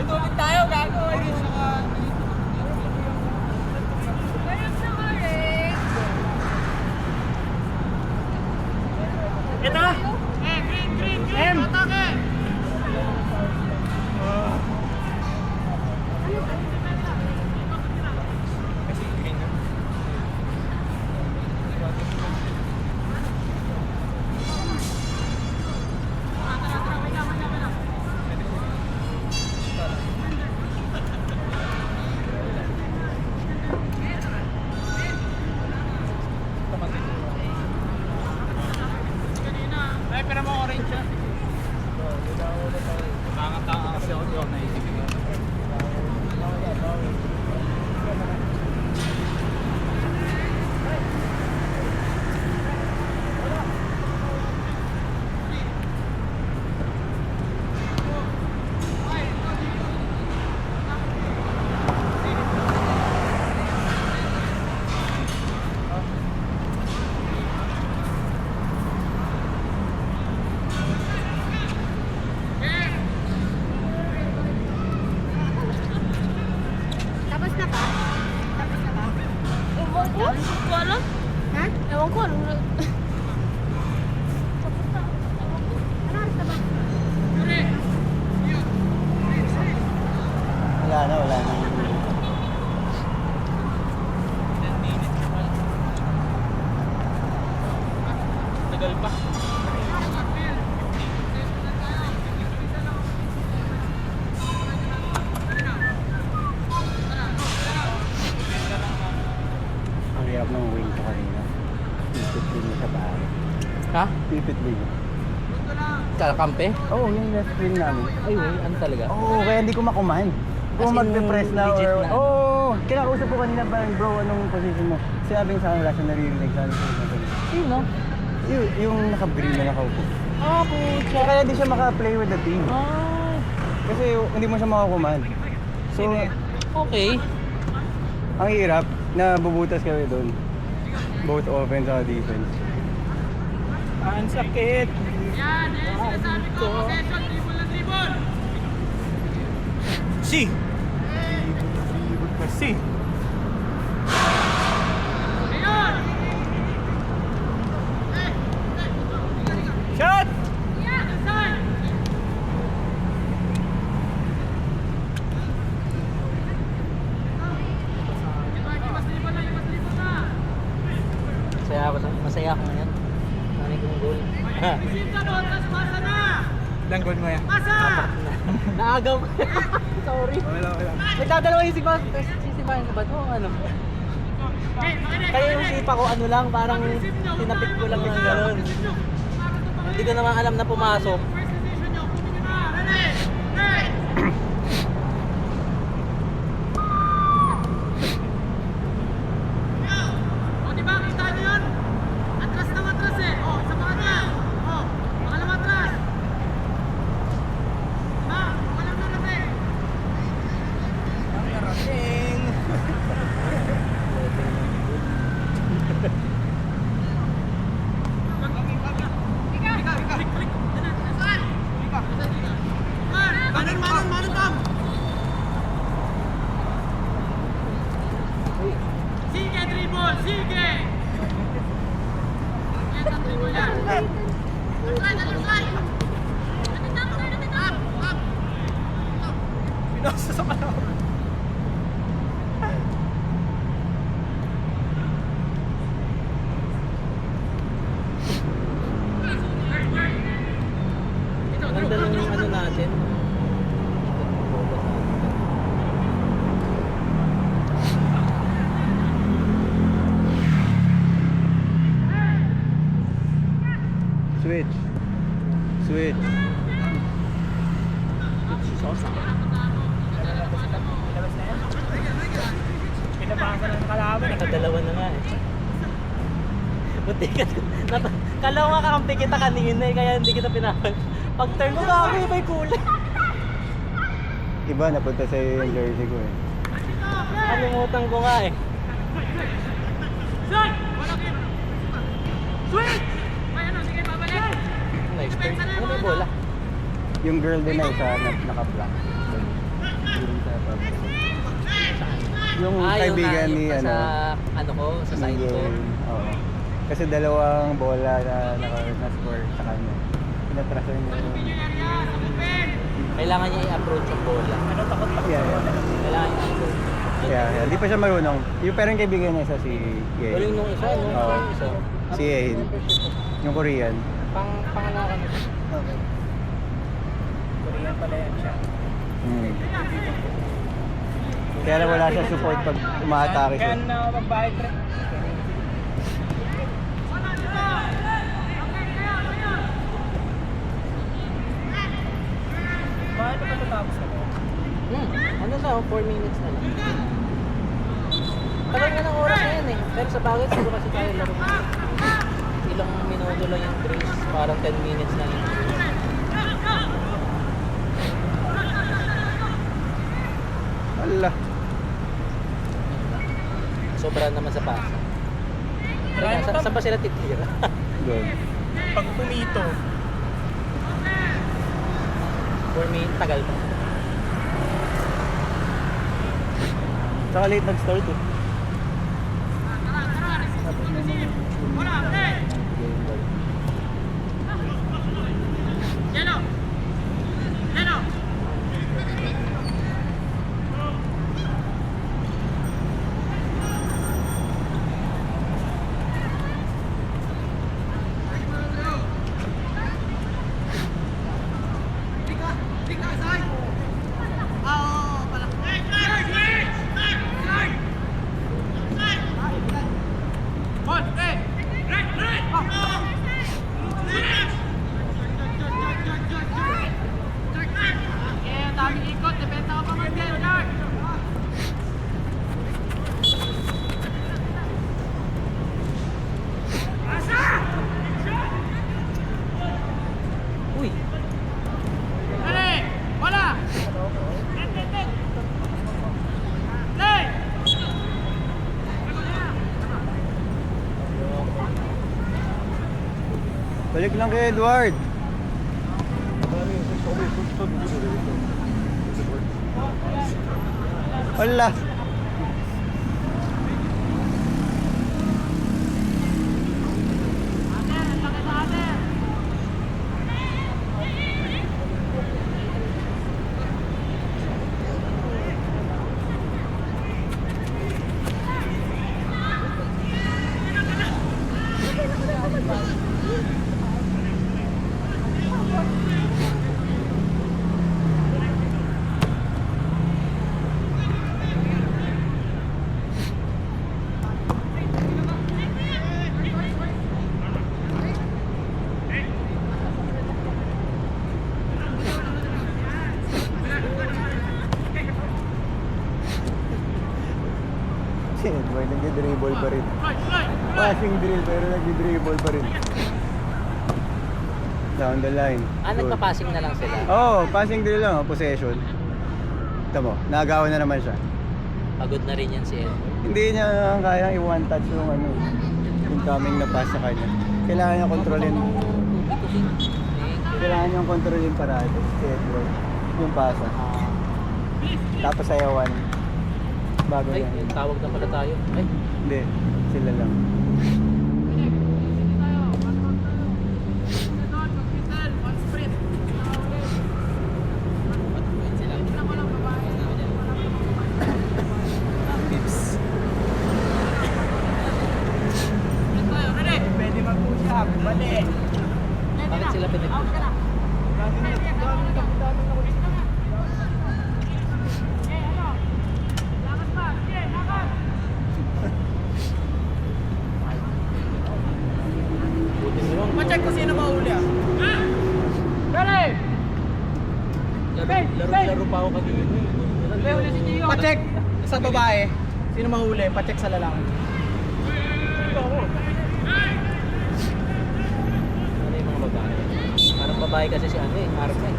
Ulit tayo, gago. Ito! M! Ay, pero mo orange siya. Tanga-tanga kasi ako doon. Naisip ko. Tapos na ba? Tapos na ba? Ewan ko. Ewan ko alam. Ha? Ewan ko alam. Ano oras na ba? Wala na. Tagal pa. Ang hirap ng wing ko kanina. Pipit din mo sa bahay. Ha? Pipit din. Kalakampe? Oo, yung left wing namin. Ay, wey. Ano talaga? Oo, kaya hindi ko makumain. Kung As in, magpe-press na legit or... na? Oo, kinakausap ko kanina parang, bro, anong position mo? Sinabing sa akin, wala siya naririnig sa akin. Yun, no? Yung naka-green na nakaupo. Ah, pucha. Kaya hindi siya maka-play with the team. Ah, Kasi hindi mo siya makakuman. So, okay. ang hirap na bubutas kami doon. Both offense at defense. Ang sakit. Yan, eh, sinasabi ko, possession, dribble ng dribble. Si! Kasi. Ayun! Shot! Yeah, inside! Mas dribble na. Masaya ako ngayon. Nanay kong goal. Isin ka doon, tas pasa na! Ilang goal mo yan? Pasa! Naagaw ko. Sorry. Wala. Nagdadalawa yung sisipahin ka ba ito? Ano? Okay, makinig, Kaya yung makinig. sipa ko ano lang, parang tinapik ko lang ng gano'n. Hindi ko naman alam na pumasok. First position nyo, kunin nyo na. Ready? Ready? O, diba? Kita nyo yun? Atras ng atras eh. O, isa pa kanya. O, pangalawang atras. Diba? Walang narating. Ang karating. Sige, dribble! Sige! Yan ang dribble yan. Other side! Up! Pinasa sa kalaw. Ganda lang yung ano natin. Switch. Pinabasa ng kalaban. Nakadalawa na nga eh. Buti ka. Kalaw nga kakampi kita kanina eh, kaya hindi kita pinabal. Pag turn ko kami, may kulay. Iba, napunta sa yung jersey ko eh. Kalimutan ko nga eh. Shot! Walang in! Switch! Ay, ano, sige, babalik! Nice turn. Ano ba yung bola? Yung girl din na isa, naka-black. dun sa pub. Yung Ah, kaibigan yung ni sa, ano, ano ko, sa side ko. Miguel. Oo. Kasi dalawang bola na na-score sa kanya. Pinatrasan niya yung... Kailangan niya i-approach yung bola. Ano, takot pa? Yeah, yeah. Kailangan niya i-approach. Yeah. Di pa siya marunong. Yung parang kaibigan niya isa si Yeh. Galing nung isa, no? Oo. Yung isa. Si Yehin. Yung Korean. Pangalakan nito. Okay. Korean pala yan siya. Kaya na wala siya support pag umaatake siya. magbayad pre. Bakit pa tatapos na? Ano na, 4 minutes na lang. Tagal nga ng oras na yan eh. Pero sa bagay, siguro kasi tayo laro. Ilang minuto lang yung grace. Parang 10 minutes lang yung grace. Ala. Sobra naman sa pasa. Saan ba sila titira? Doon. Pag pumito. 4 minutes, tagal pa. Saka late nag-start eh. Uy! Balik lang kay Edward. Wala. Si Edward nag-dribble pa rin. Passing drill pero nag-dribble pa rin. Down the line. Good. Nagpa-passing na lang sila. Oh, passing drill lang, possession. Tama, nagawa na naman siya. Pagod na rin yan si Ed. Hindi niya kaya i-one touch yung ano, yung coming na pass sa kanya. Kailangan niya kontrolin. Kailangan niya kontrolin parado si Edward. Yung pasa. Tapos sayawan. Bago Ay, yan. tawag na pala tayo. Ay, Hindi, sila lang. bakit sila pinag-push? Pa-check ko sino mahuli ah. Laro pa ako kanina. Pa-check sa babae. Sino mahuli? Pa-check sa lalaki. Ano yung mga babae? Parang babae kasi si ano eh, Arma eh.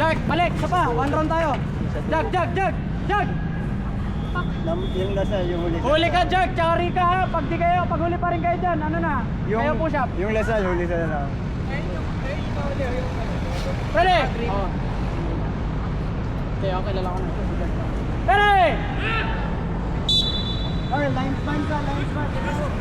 Jack, balik! Isa pa! One round tayo! Jag! Yung Lasal, yung huli. Huli ka, Jag! Tsaka Rika ha! Pag huli pa rin kayo dyan, ano na? Kayo push up. Yung Lasal, huli sila lang. Ready? Oo. Okay, okay, lalaki na ito. Ready? Okay, linesman ka, linesman.